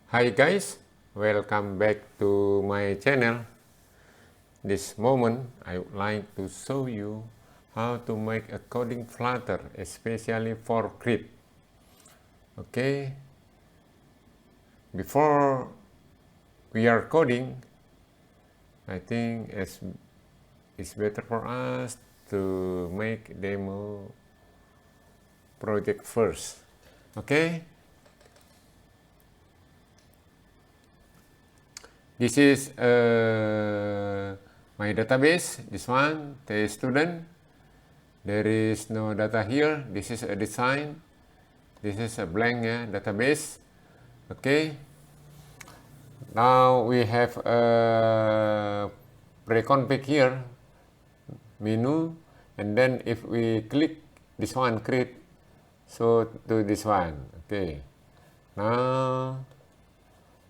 Hi guys, welcome back to my channel. This moment I would like to show you how to make a coding Flutter, especially for Grid. Okay, before we are coding, I think it's better for us to make demo project first. Okay. This is my database, this one, the student. There is no data here. This is a design. This is a blank database. Okay. Now we have a pre-config here, menu, and then if we click this one, create, so to this one. Okay. Now,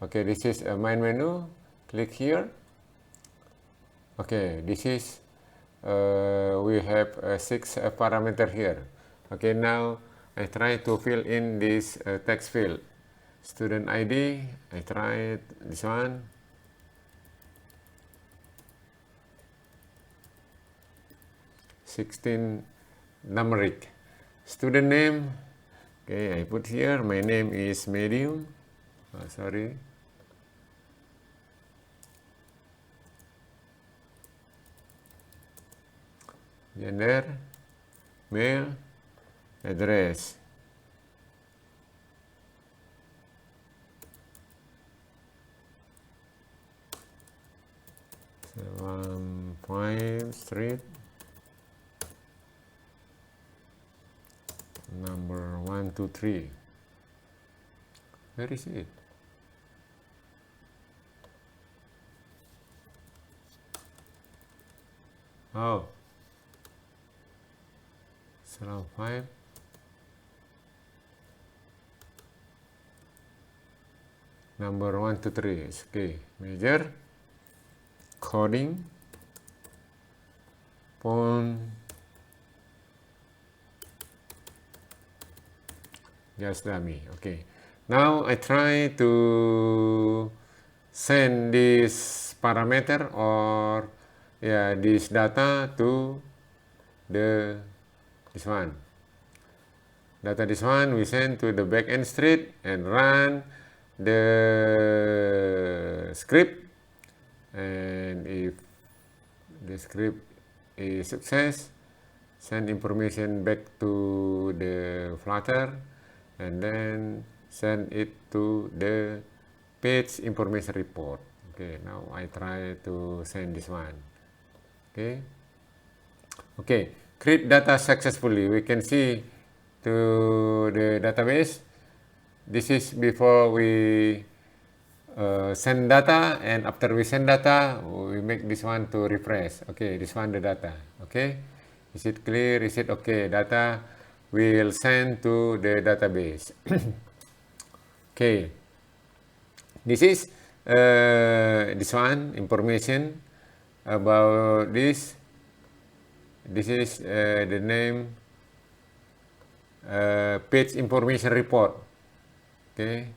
okay, this is a main menu. Click here. Okay, this is we have 6 parameter here. Okay, now I try to fill in this text field. Student ID, I try this one. (16) numeric. Student name, okay, I put here. My name is Medium. Sorry. Gender, male, address. Pine Street, number 123. Where is it? Oh, Salon 5. Number 123. Okay, major, coding, font, just dummy. Okay, now I try to send this parameter or this data to this one. Data this one we send to the backend street and run the script, and if the script is success, send information back to the Flutter and then send it to the page information report. Okay, now I try to send this one. Okay, create data successfully. We can see to the database. This is before we send data, and after we send data, we make this one to refresh. Okay, this one the data. Okay, is it clear? Is it okay? Data will send to the database. Okay, this is this one information about this. This is the name page information report. Okay,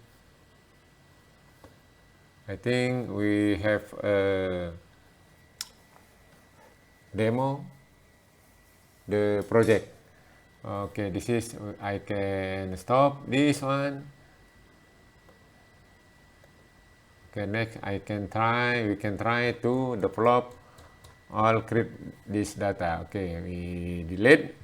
I think we have a demo the project. Okay, this is, I can stop this one. Okay, next we can try to develop all create this data. Okay, we delete.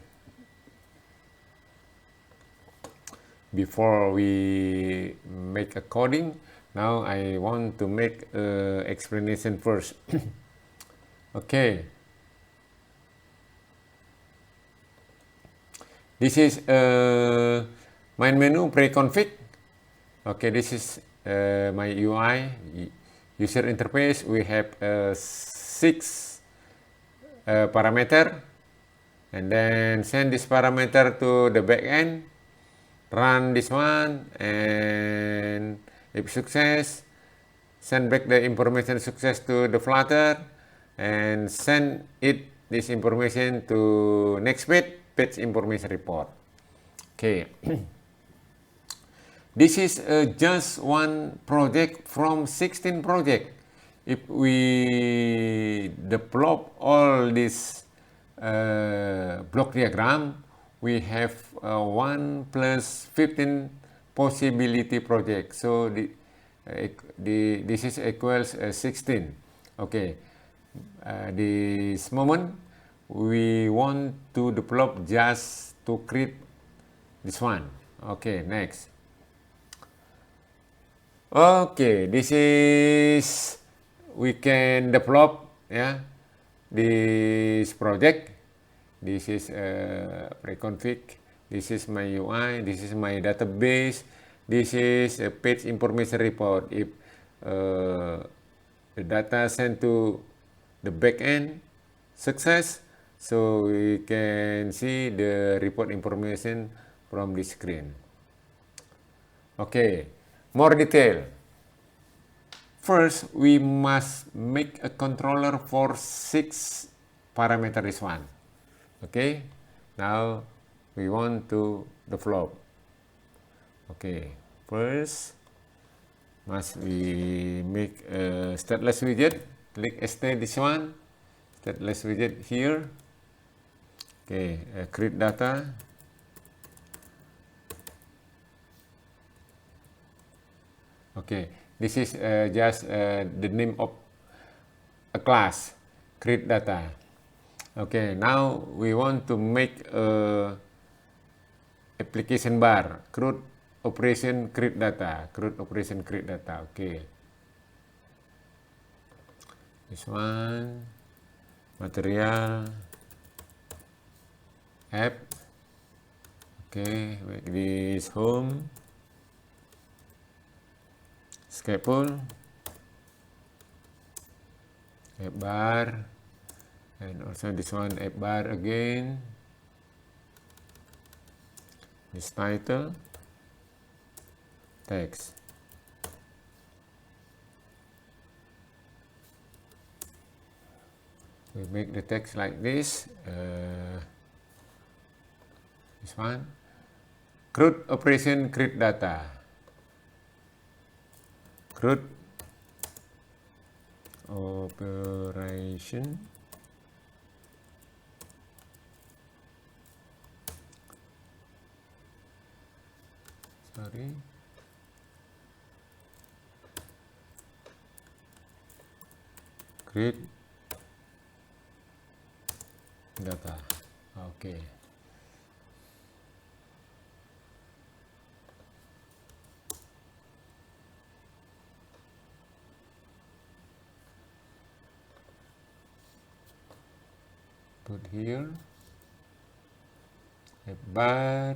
Before we make a coding, now I want to make explanation first. Okay, this is main menu pre-config. Okay, this is my UI user interface. We have 6 parameter, and then send this parameter to the backend. Run this one, and if success, send back the information success to the Flutter and send this information to next page information report. Okay. This is just one project from 16 projects. If we develop all this block diagram, we have 1 plus 15 possibility project. So this is equals 16. Okay. This moment we want to develop just to create this one. Okay, next. Okay, this is we can develop this project. This is pre-config. This is my UI. This is my database. This is a page information report. If the data sent to the backend success, so we can see the report information from the screen. Okay, more detail. First, we must make a controller for 6 parameter this one. Okay, now we want to develop. Okay, first must we make a stateless widget. Click ST this one, stateless widget here. Okay, create data. Okay, this is just the name of a class, create data. Okay, now we want to make a application bar, CRUD operation create data, CRUD operation create data. Okay, this one, material, app. Okay, make this home, scaffold, app bar, and also this one app bar again. This title, text. We make the text like this. This one, CRUD operation create data. CRUD operation create data. Okay. Put here a bar,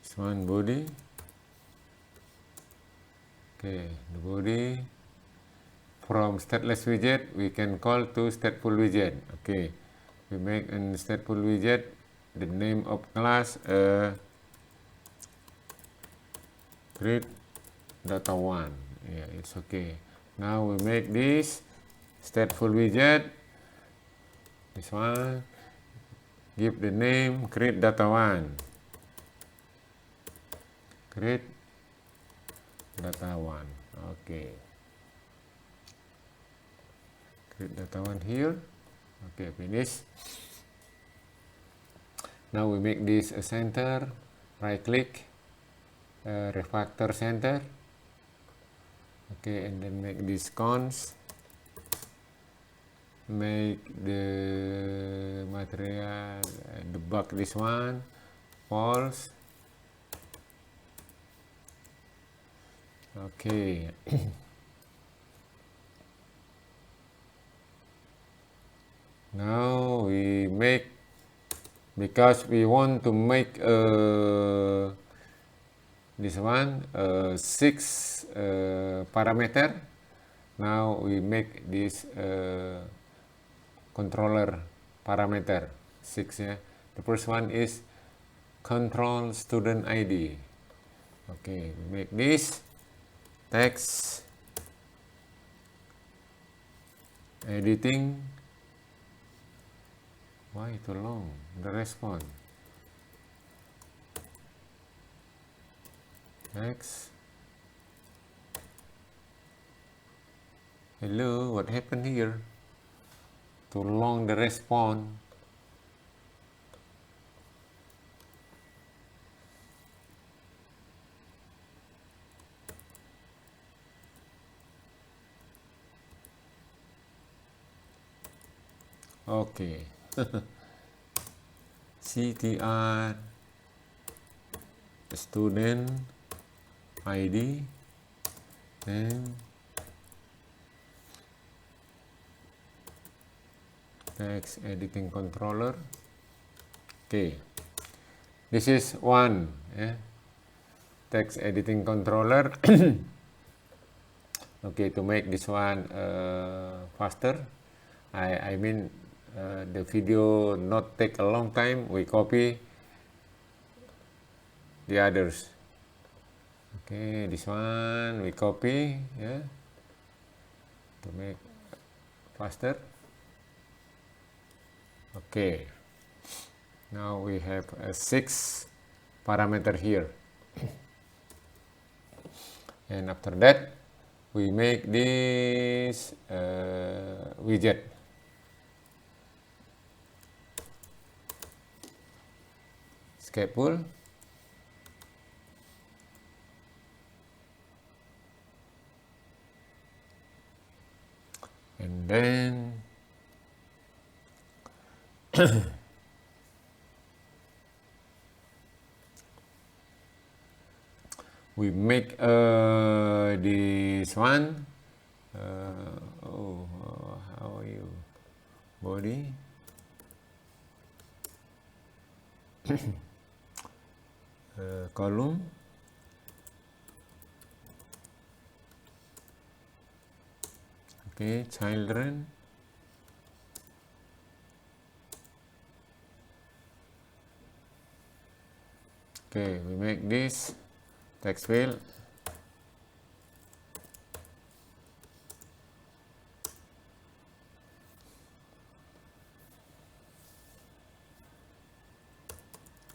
this one body. Okay, the body from stateless widget we can call to stateful widget. Okay, we make a stateful widget, the name of class create data one. Yeah, it's okay. Now we make this stateful widget, this one, give the name create data one, create data one. Okay, create data one here. Okay, finish. Now we make this a center, right click, refactor center. Okay, and then make this cons, make the material, debug this one, false. Okay. Now we make, because we want to make this one 6 parameter. Now we make this controller parameter 6. Yeah. The first one is control student ID. Okay, we make this text, editing, Why too long? The response. Next. Hello, what happened here? Too long the response. Okay. CTR student ID and text editing controller. Okay, this is one text editing controller. Okay, to make this one faster, I mean the video not take a long time, we copy the others. Okay, this one we copy to make faster. Okay, now we have 6 parameter here. And after that we make this widget. Escape pull. And then we make this one. How are you? Body. Column. Okay, children. Okay, we make this text field.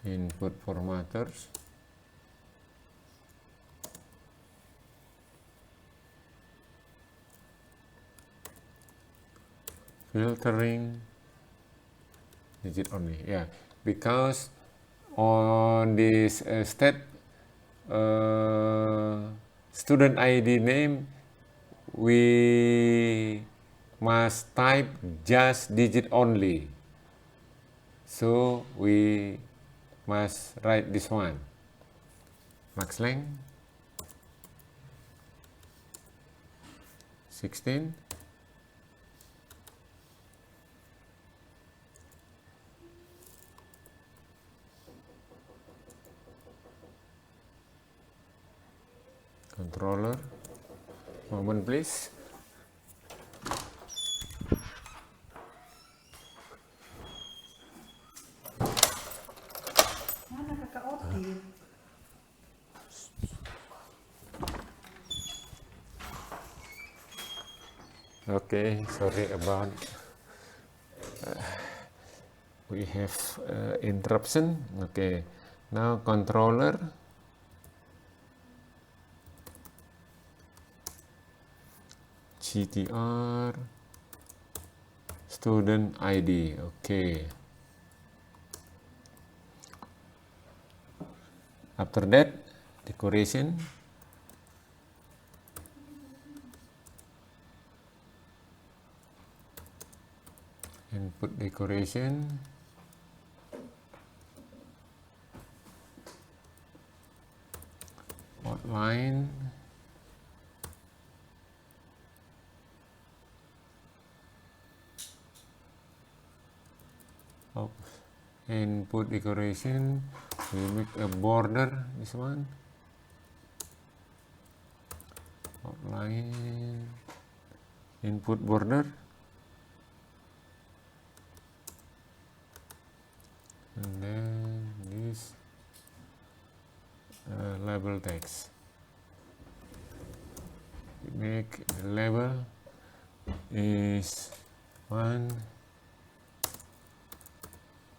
Input formatters. Filtering digit only, yeah, because on this step student ID name we must type just digit only, so we must write this one, max length 16. Controller, moment please. Mana kakak Otin? Okay, sorry about we have interruption. Okay, now controller. CTR student ID. Okay, after that decoration, input decoration, outline, input decoration, we make a border, this one, outline, input border, and then this label text. We make the label is 1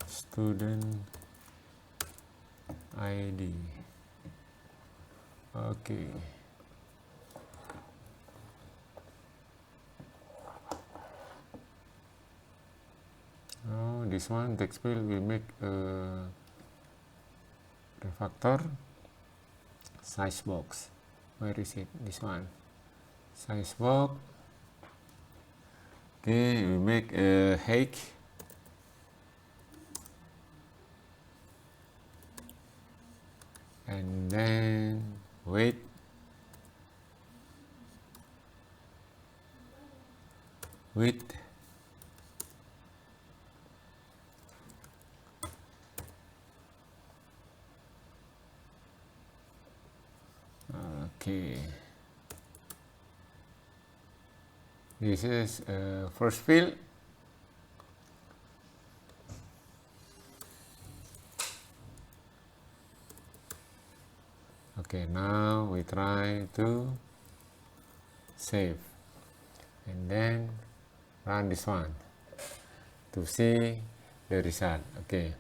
student ID. Okay. Now this one text field we make a refactor size box. Where is it? This one. Size box. Okay, we make a height. And then weight. Width. Okay. This is first field. Okay, now we try to save and then run this one to see the result. Okay.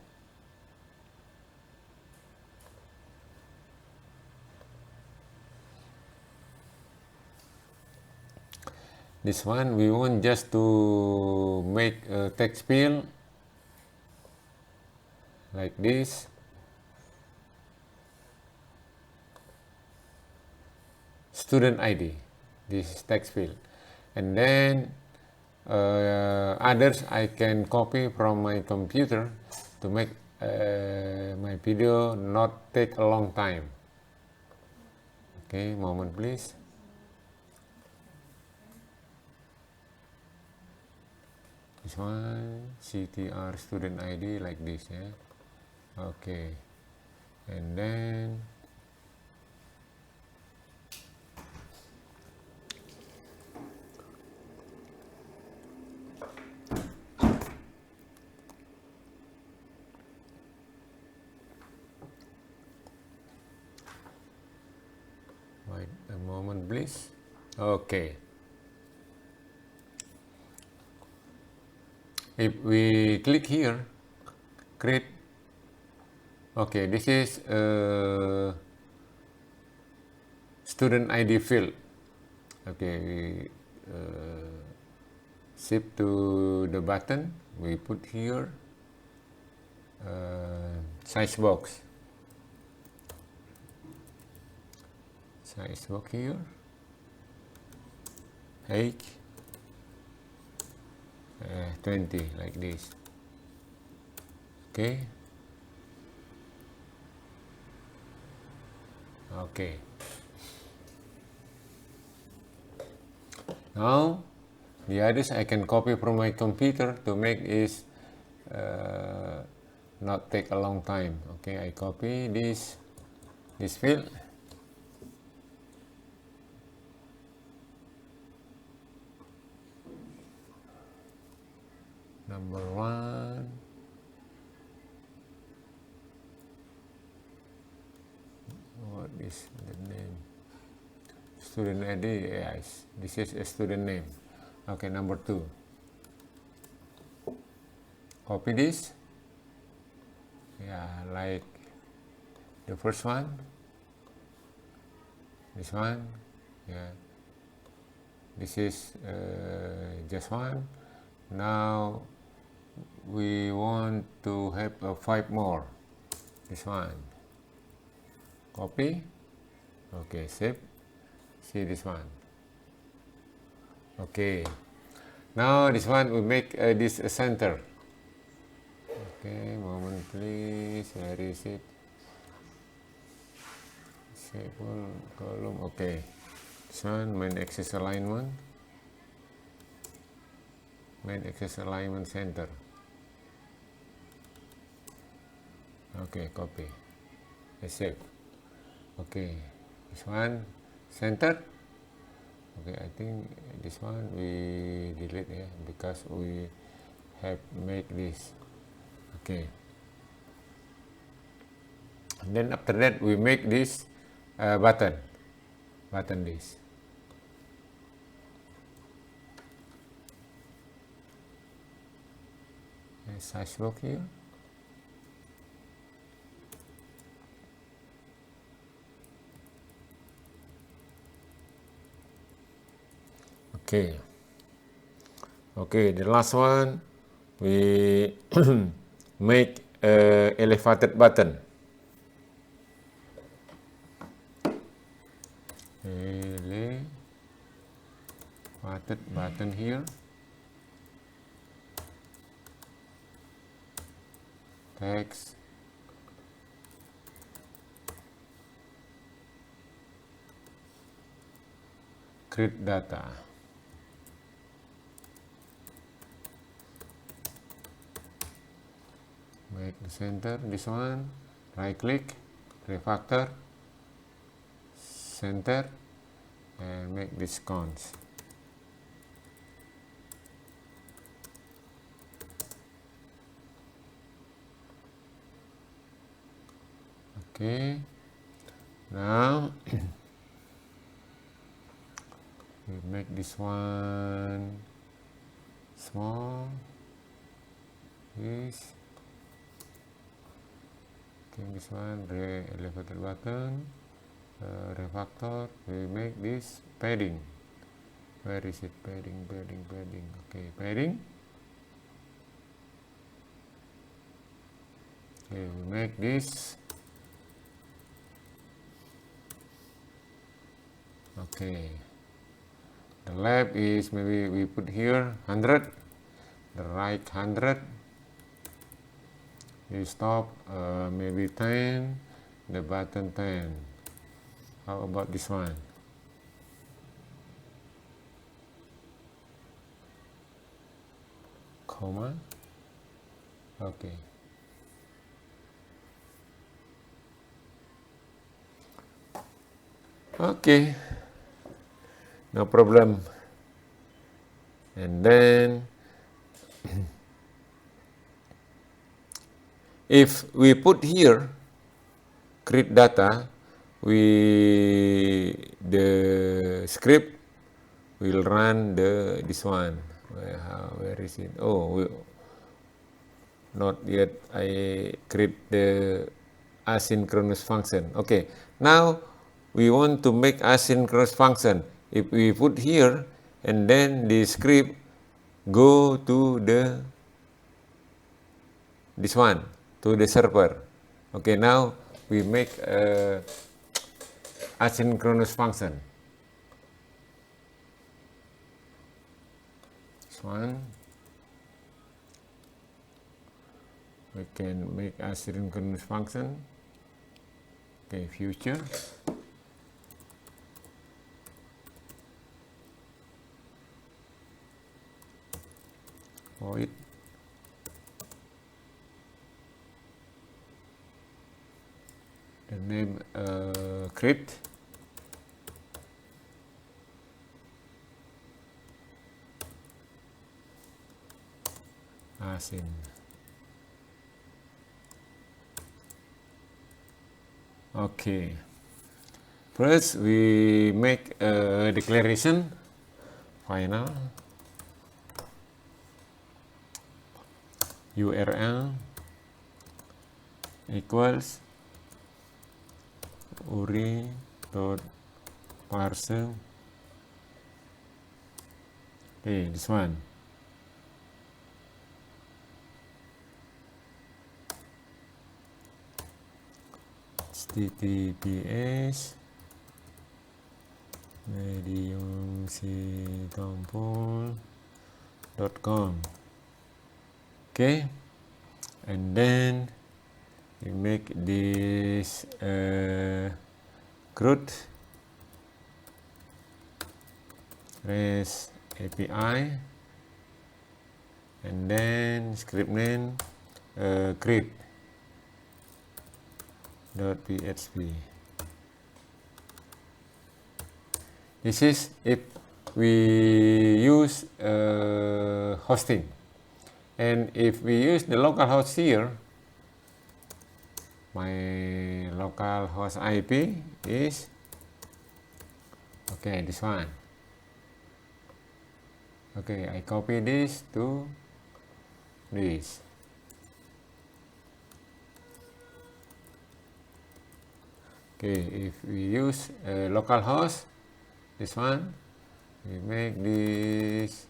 This one we want just to make a text field like this. Student ID, this is text field, and then others I can copy from my computer to make my video not take a long time. Okay, moment please. This one CTR student ID like this, yeah. Okay, and then wait a moment please. Okay. If we click here, create. Okay, this is student ID field. Okay, we shift to the button. We put here size box. Size box here. Height 20 like this. Okay. Okay. Now the others I can copy from my computer to make this not take a long time. Okay, I copy this field. Number 1. What is the name? Student ID, yes. This is a student name. Okay, number 2. Copy this. Yeah, like the first one. This one. Yeah. This is just one. Now we want to have 5 more. This one. Copy. Okay, save. See this one. Okay. Now this one we make this center. Okay, moment please. Where is it? Disable column. Okay. This one main axis alignment. Main axis alignment center. Okay, copy. Save. Okay, this one center. Okay, I think this one we delete, yeah, because we have made this. Okay. And then after that we make this button this. Size box here. Okay, the last one, we make elevated button. Elevated button here. Text. Create data. Make the center, this one, right click, refactor, center, and make this cons. Okay, now we make this one small, this. This one, elevated button, refactor, we make this padding. Where is it? Padding. Okay, padding. Okay, we make this. Okay. The left is maybe we put here 100, the right 100. You stop maybe 10, the button 10. How about this one? Comma. Okay. Okay. No problem. And then if we put here create data, the script will run this one. Where is it? Oh, not yet. I create the asynchronous function. Okay, now we want to make asynchronous function. If we put here and then the script go to this one, to the server. Okay, now we make a asynchronous function. This one. We can make asynchronous function. Okay, future. Void. The name create. Asyn. Okay. First, we make a declaration. Final. URL equals uri.parser. Okay, this one. https mediumsitompul.com. Okay, and then we make this CRUD REST API, and then script name create.php. This is if we use hosting, and if we use the local host here, my local host IP is okay, this one. Okay, I copy this to this. Okay, if we use a local host, this one, We make this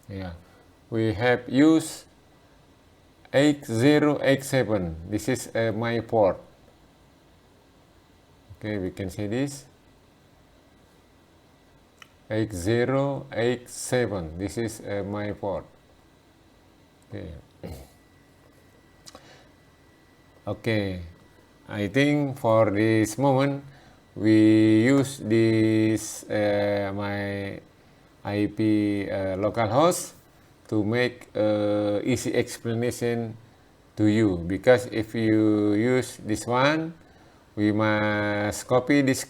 yeah. We have used 8087. This is my port. Okay, we can see this 8087. This is my port. Okay. Okay, I think for this moment we use this my IP localhost to make easy explanation to you, because if you use this one, we must copy this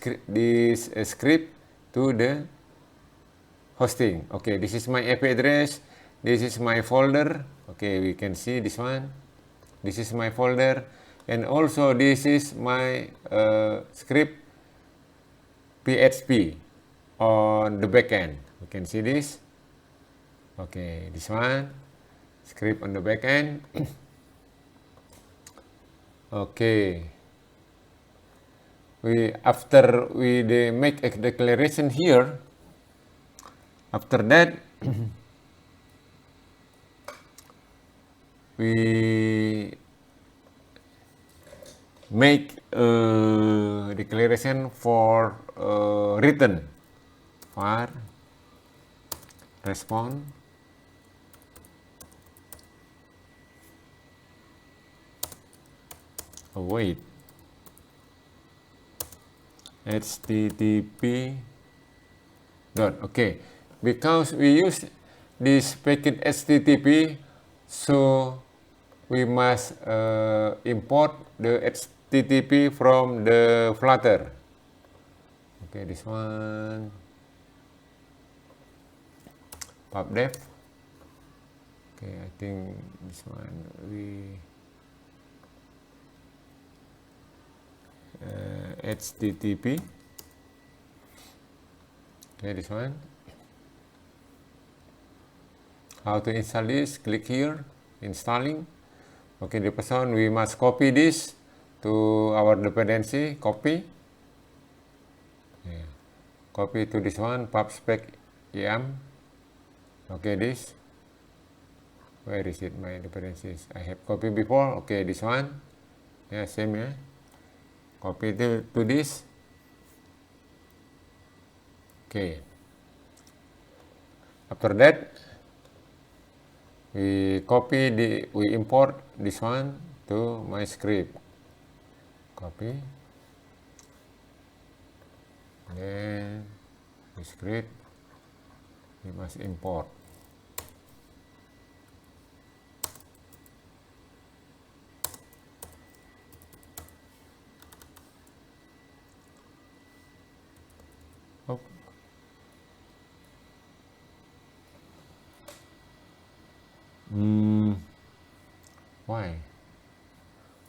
script to the hosting. Okay, this is my IP address, this is my folder. Okay, we can see this one. This is my folder, and also this is my script PHP on the backend. You can see this. Okay, this one, script on the backend. Okay. After we make a declaration here, after that we make a declaration for return var response await http dot. Okay, because we use this packet http, so we must import the http from the Flutter. Okay, this one pubdev. Okay, I think this one we http. Okay, this one. How to install this? Click here, installing. Okay, the person we must copy this to our dependency. Copy. Yeah. Copy to this one, pubspec yam. Okay, this. Where is it? My dependencies. I have copied before. Okay, this one. Yeah, same, yeah. Copy to this. Okay. After that, we import this one to my script. Copy. Then the script we must import. Oh. Why?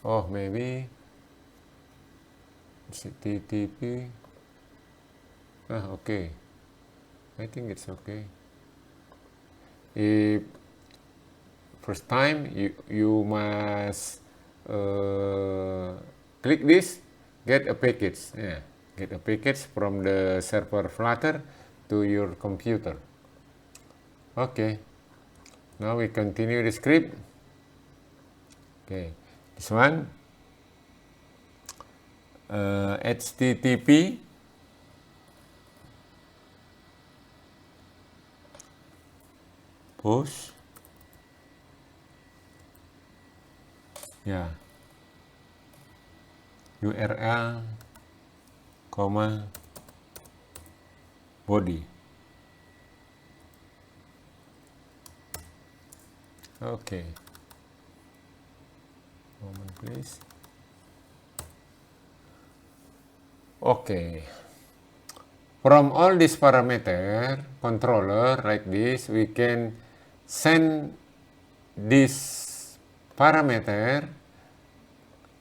Oh, maybe HTTP. Okay. I think it's okay. If first time you must click this, get a package. Yeah, get a package from the server Flutter to your computer. Okay. Now we continue the script. Okay, this one HTTP push, ya, URL, body. Okay. Moment, please. Okay. From all these parameter controller like this, we can send this parameter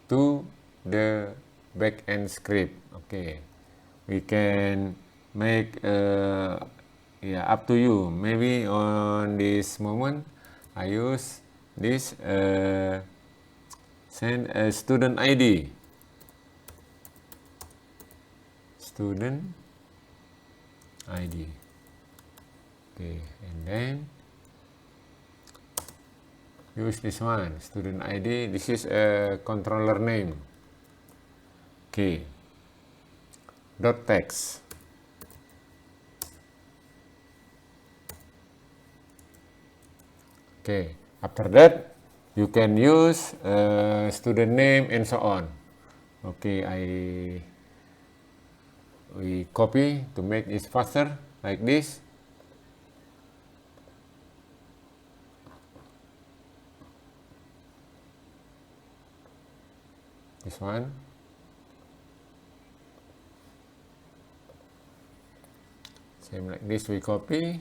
to the backend script. Okay. We can make yeah, up to you. Maybe on this moment I use this send a student ID. Student ID. Okay, and then use this one, student ID. This is a controller name. Okay. Dot text. Okay. After that, you can use student name and so on. Okay, we copy to make it faster like this. This one. Same like this, we copy.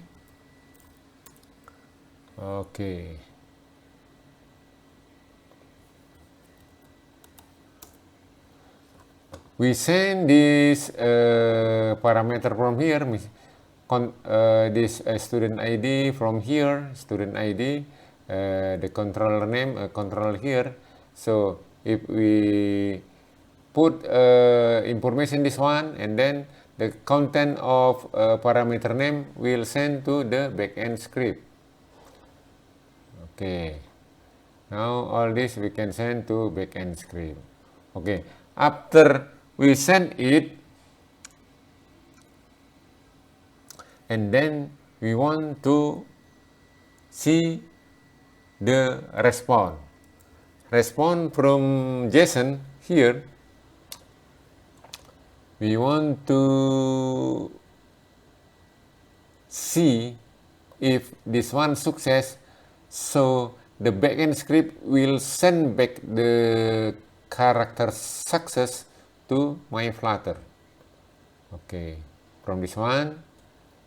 Okay. We send this parameter from here, this student ID from here, student ID, the controller name, control here. So if we put information this one, and then the content of parameter name will send to the backend script. Okay. Now all this we can send to backend script. Okay. After we send it, and then we want to see the response. Response from JSON here. We want to see if this one success, so the backend script will send back the character success to my Flutter. Okay, from this one,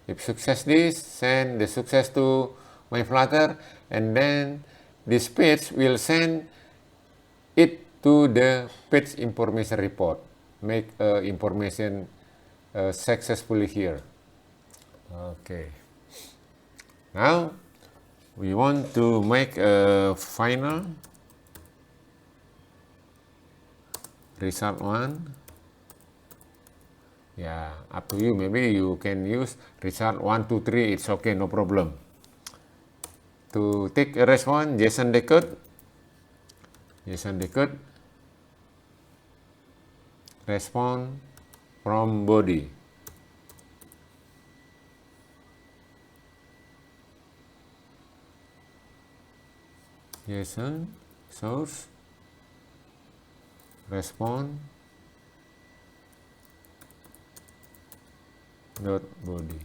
if success this, send the success to my Flutter, and then this page will send it to the page information report. Make information successfully here. Okay. Now we want to make a final result one. Yeah, up to you. Maybe you can use result 1, 2, 3. It's okay, no problem. To take a response, JSON decode. JSON decode. Response from body. JSON source response dot body.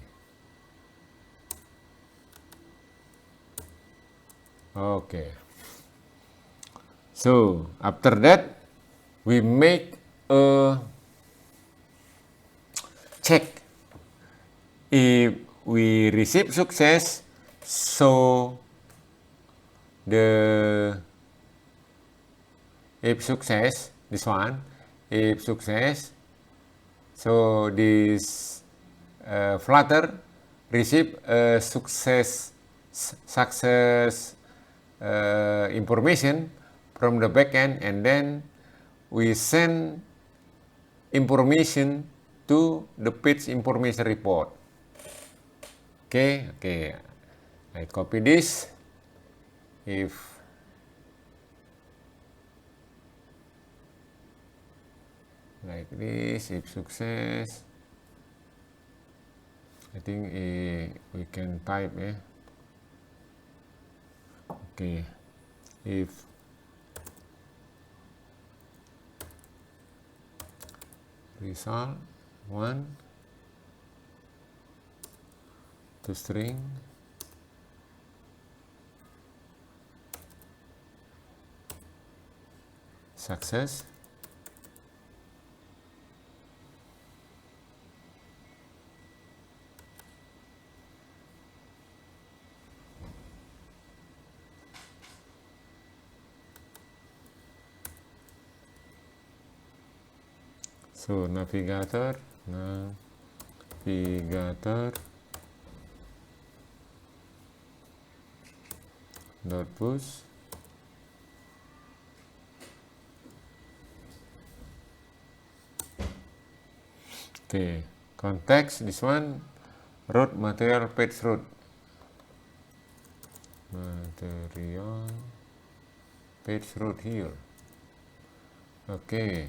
Okay. So after that, we make a check if we receive success. So if success, this one, if success, so this Flutter receive success information from the backend, and then we send information to the page information report. Okay, I copy this. If like this, if success, I think we can type, okay, if result 1 to string success, so navigator dot push. Okay, context this one, root material page root. Material page root here. Okay.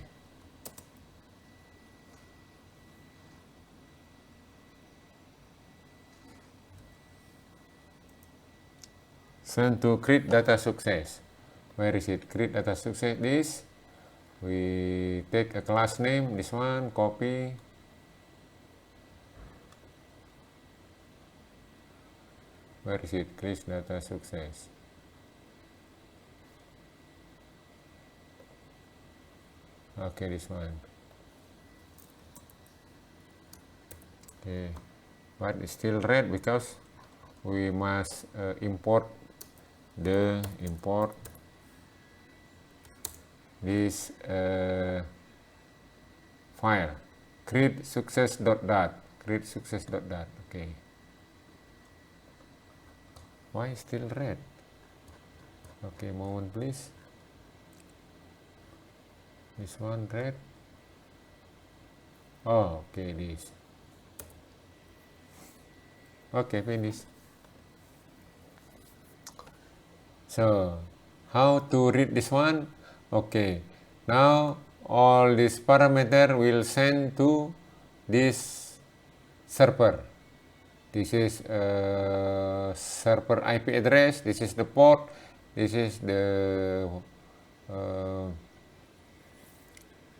Send to create data success. Where is it? Create data success. This we take a class name. This one copy. Where is it? Create data success. Okay, this one. Okay, but it's still red because we must import this file create success.dat. Okay, why still red? Okay, moment please. This one red. Oh, okay, this. Okay, finish. So, how to read this one? Okay, now all this parameter will send to this server. This is server IP address. This is the port. This is the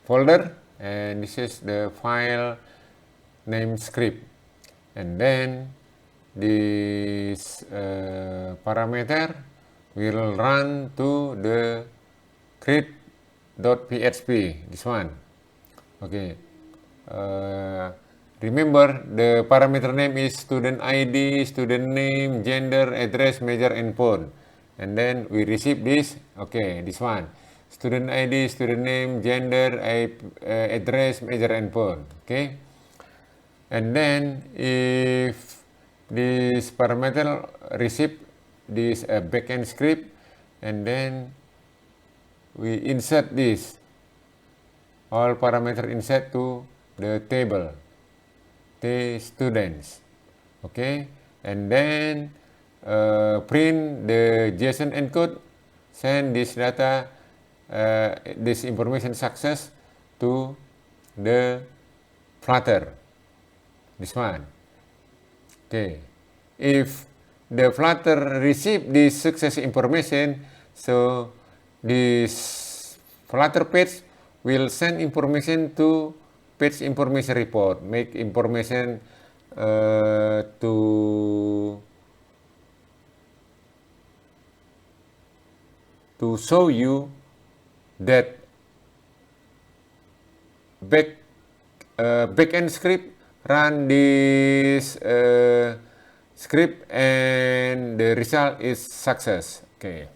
folder, and this is the file name script. And then this parameter will run to the create.php, this one. Okay, remember the parameter name is student ID, student name, gender, address, major, and phone. And then we receive this, okay, this one. Student ID, student name, gender, address, major, and phone. Okay, and then if this parameter receive this backend script, and then we insert this all parameter insert to the table the students. Okay, and then print the JSON encode, send this data, this information success to the Flutter, this one. Okay, if the Flutter receive this success information, so this Flutter page will send information to page information report, make information to show you that backend script run this script and the result is success. Okay,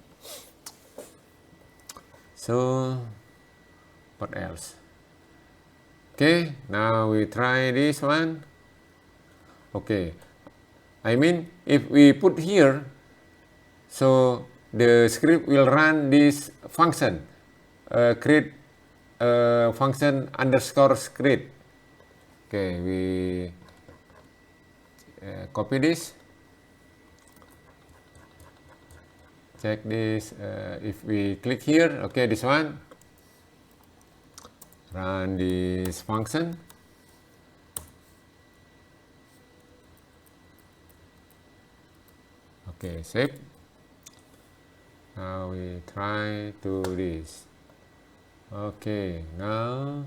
so what else? Okay, now we try this one. Okay, I mean if we put here, so the script will run this function, create function underscore script. Okay, we copy this. Check this. If we click here, okay, this one. Run this function. Okay, save. Now we try to this. Okay, now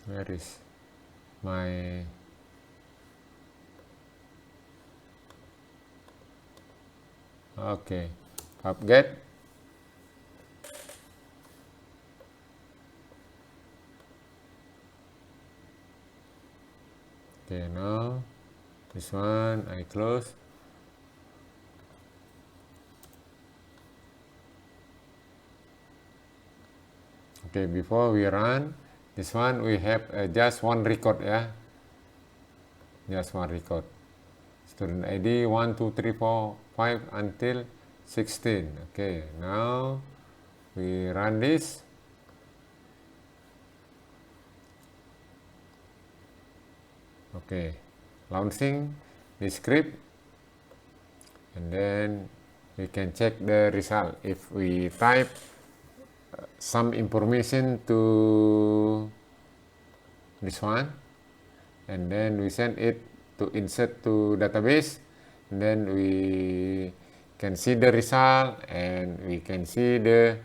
where is my okay, pubget. Okay, now this one I close. Okay, before we run this one, we have just one record, yeah, just one record. Student ID 1, 2, 3, 4, 5 until 16. Okay, now we run this. Okay, launching the script, and then we can check the result. If we type some information to this one, and then we send it to insert to database, and then we can see the result, and we can see the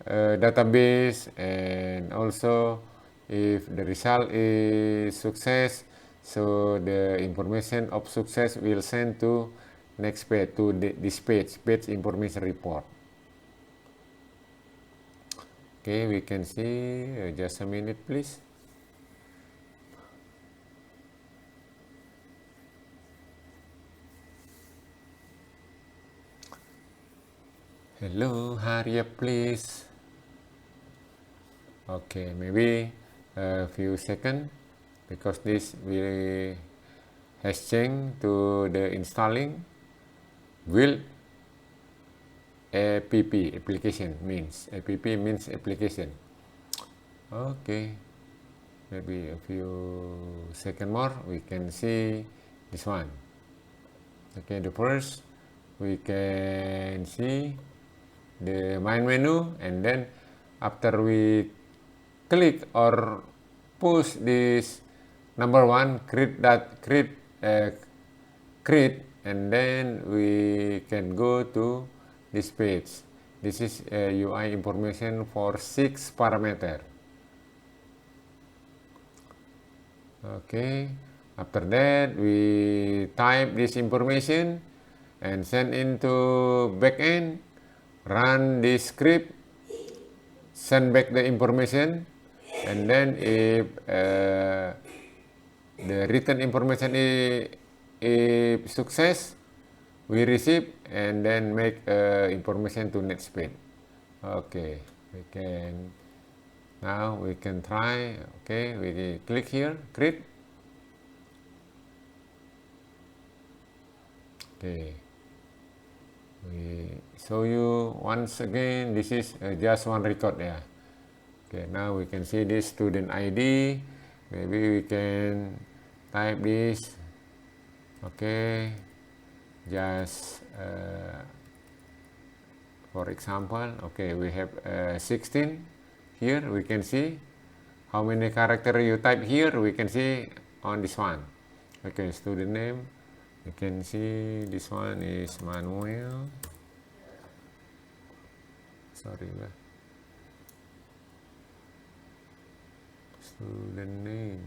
database, and also if the result is success, so the information of success will send to next page, to this page information report. Okay, we can see, just a minute please. Hello, hurry up please. Okay, maybe a few seconds, because this will has changed to the installing will app application means application. Okay, maybe a few seconds more, we can see this one. Okay, the first we can see the main menu, and then after we click or push this number one, create, and then we can go to this page. This is UI information for 6 parameter. Okay, after that we type this information and send into backend, run this script, send back the information, and then if the written information is success, we receive, and then make information to next page. Okay, we can now we can try. Okay, we click here, create. Okay, we show you once again. This is just one record, yeah. Okay, now we can see this student ID. Maybe we can type this. Okay, just for example, okay, we have 16 here. We can see how many characters you type here. We can see on this one. Okay, student name. You can see this one is Manuel. Sorry, student name.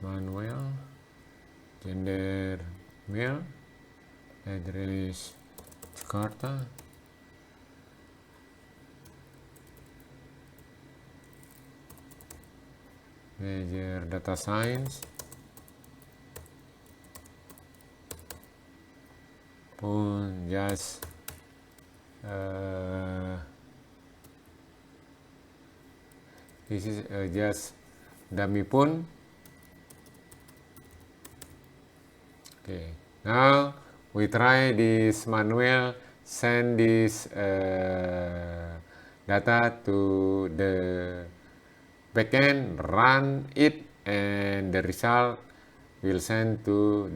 Manuel. Gender male. Address Jakarta. Major data science. Pun just this is just dummy pun. Okay, now we try this Manuel send this data to the backend, run it, and the result will send to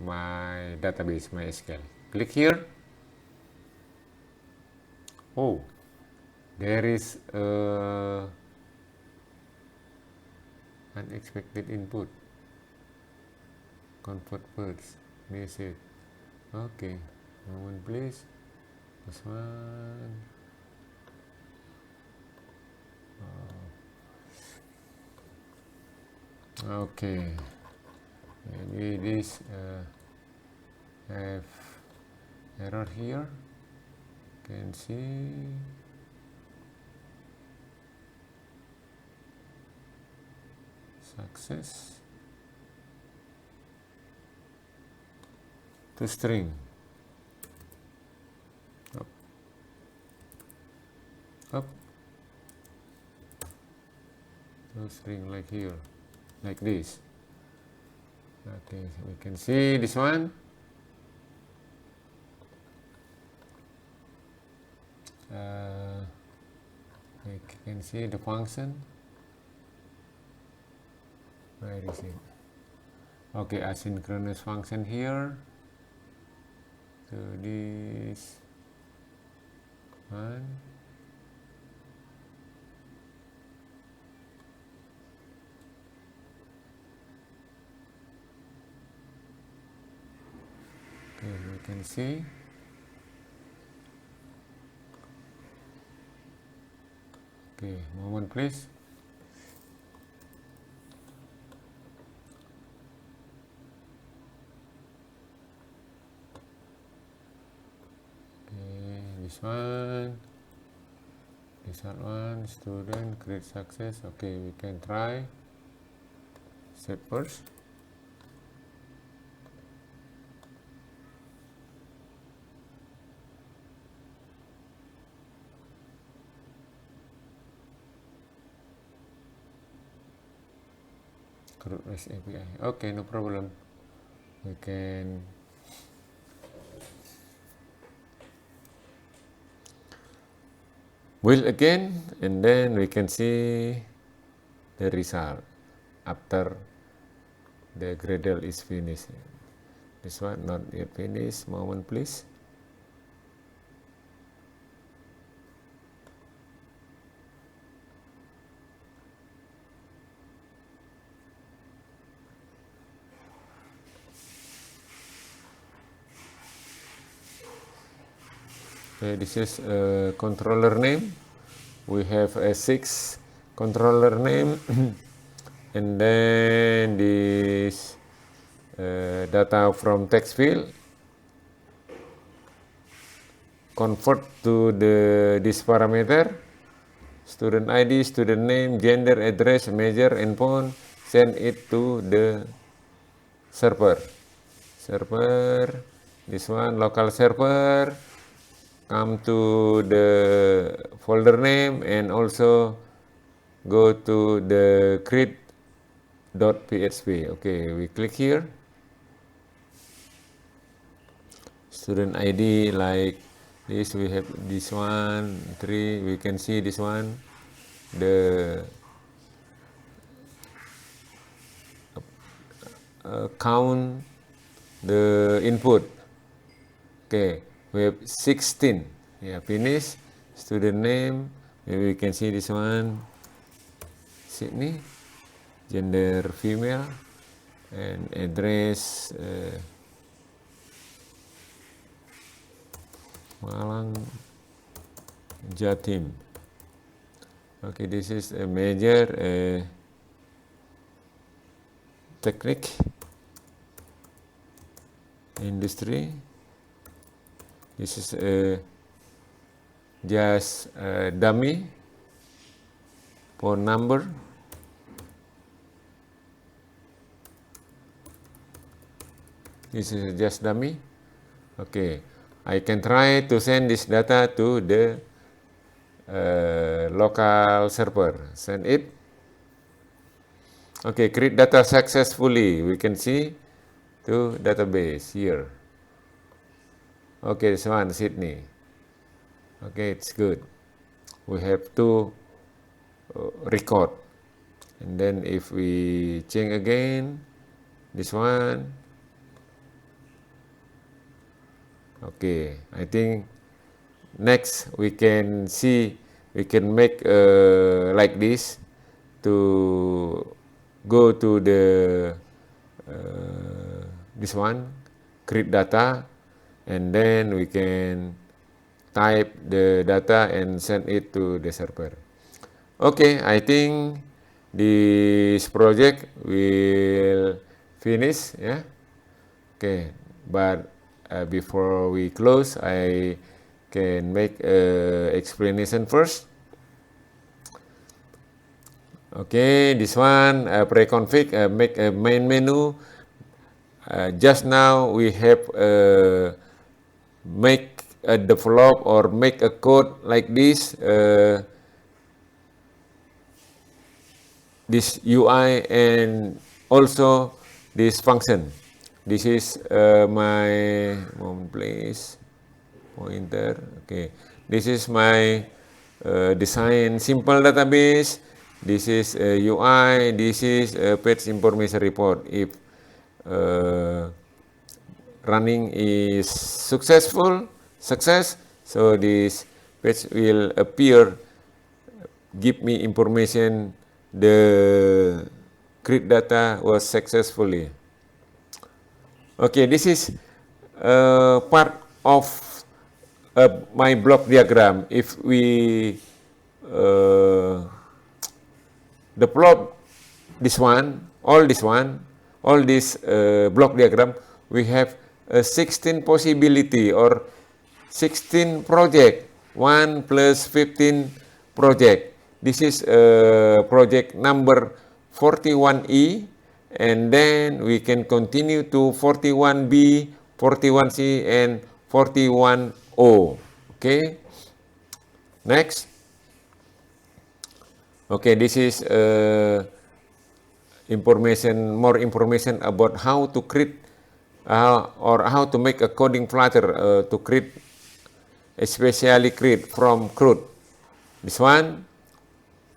my database, MySQL. Click here. Oh, there is unexpected input. Convert words, message. Okay, moment please. This one. Okay, maybe this have error here. Can see. Success. to string. Up. To string like here, like this. Okay, so we can see this one. We can see the function. Where is it? Okay, asynchronous function here. So this one. Okay, we can see. Okay, moment please. Okay, this one, student, great success. Okay, we can try. Save first. REST API. Okay, no problem. We can build again, and then we can see the result after the Gradle is finished. This one not yet finished. Moment please. Okay, this is a controller name. We have a 6 controller name, and then this data from text field convert to this parameter: student ID, student name, gender, address, major, endpoint. Send it to the server. This one local server. Come to the folder name and also go to the create.php. Okay, we click here. Student ID like this, we have this one, 3, we can see this one, the count, the input. Okay, we have 16. Yeah, finish. Student name, maybe we can see this one, Sydney, gender female, and address Malang, Jatim. Okay, this is a major technique, industry. This is just a dummy phone number. This is just dummy. Okay, I can try to send this data to the local server. Send it. Okay, create data successfully. We can see to database here. Okay, this one, Sydney. Okay, it's good. We have to record. And then if we change again, this one. Okay, I think next we can see, we can make like this to go to the this one, create data, and then we can type the data and send it to the server. Okay, I think this project will finish, yeah. Okay, but before we close, I can make an explanation first. Okay, this one pre-config, make a main menu. just now we have make a develop or make a code like this, this UI and also this function. This is my moment please pointer. Okay, this is my design simple database. This is UI. This is page information report. If running is success, so this page will appear, give me information the create data was successfully. Okay, this is part of my block diagram. If we develop this one, all this block diagram, we have 16 possibility or 16 project, 1 plus 15 project. This is project number 41E, and then we can continue to 41B, 41C, and 41O. Okay, next. Okay, this is more information about how to create or how to make a coding Flutter to create, especially create from CRUD. This one,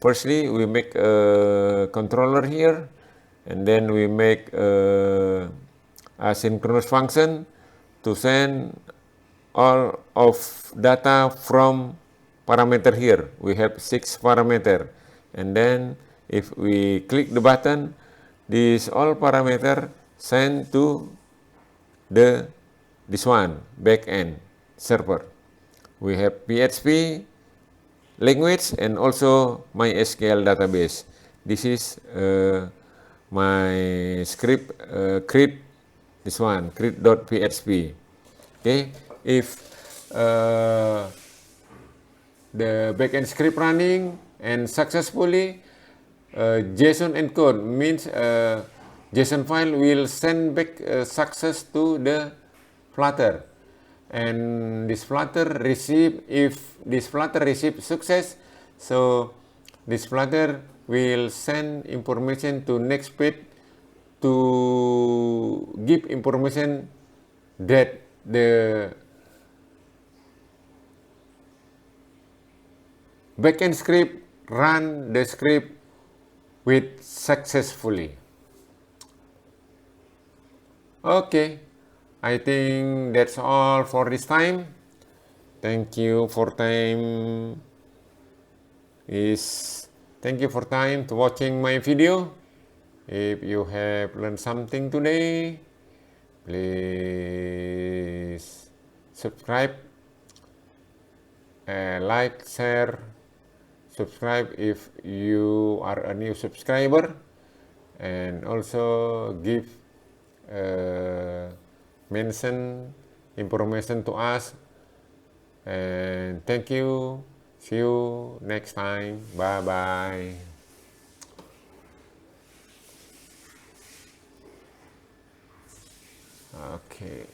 firstly we make a controller here, and then we make asynchronous function to send all of data from parameter here. We have 6 parameter, and then if we click the button, this all parameter send to this one backend server. We have PHP language and also MySQL database. This is my script create this one create.php. Okay, if the backend script running and successfully, JSON encode means JSON file will send back success to the Flutter, and this Flutter receive, if this Flutter receive success, so this Flutter will send information to next page to give information that the backend script run the script with successfully. Okay, I think that's all for this time. Thank you for time to watching my video. If you have learned something today, please subscribe, like, share, subscribe if you are a new subscriber, and also give mention information to us. And thank you. See you next time. Bye bye. Okay.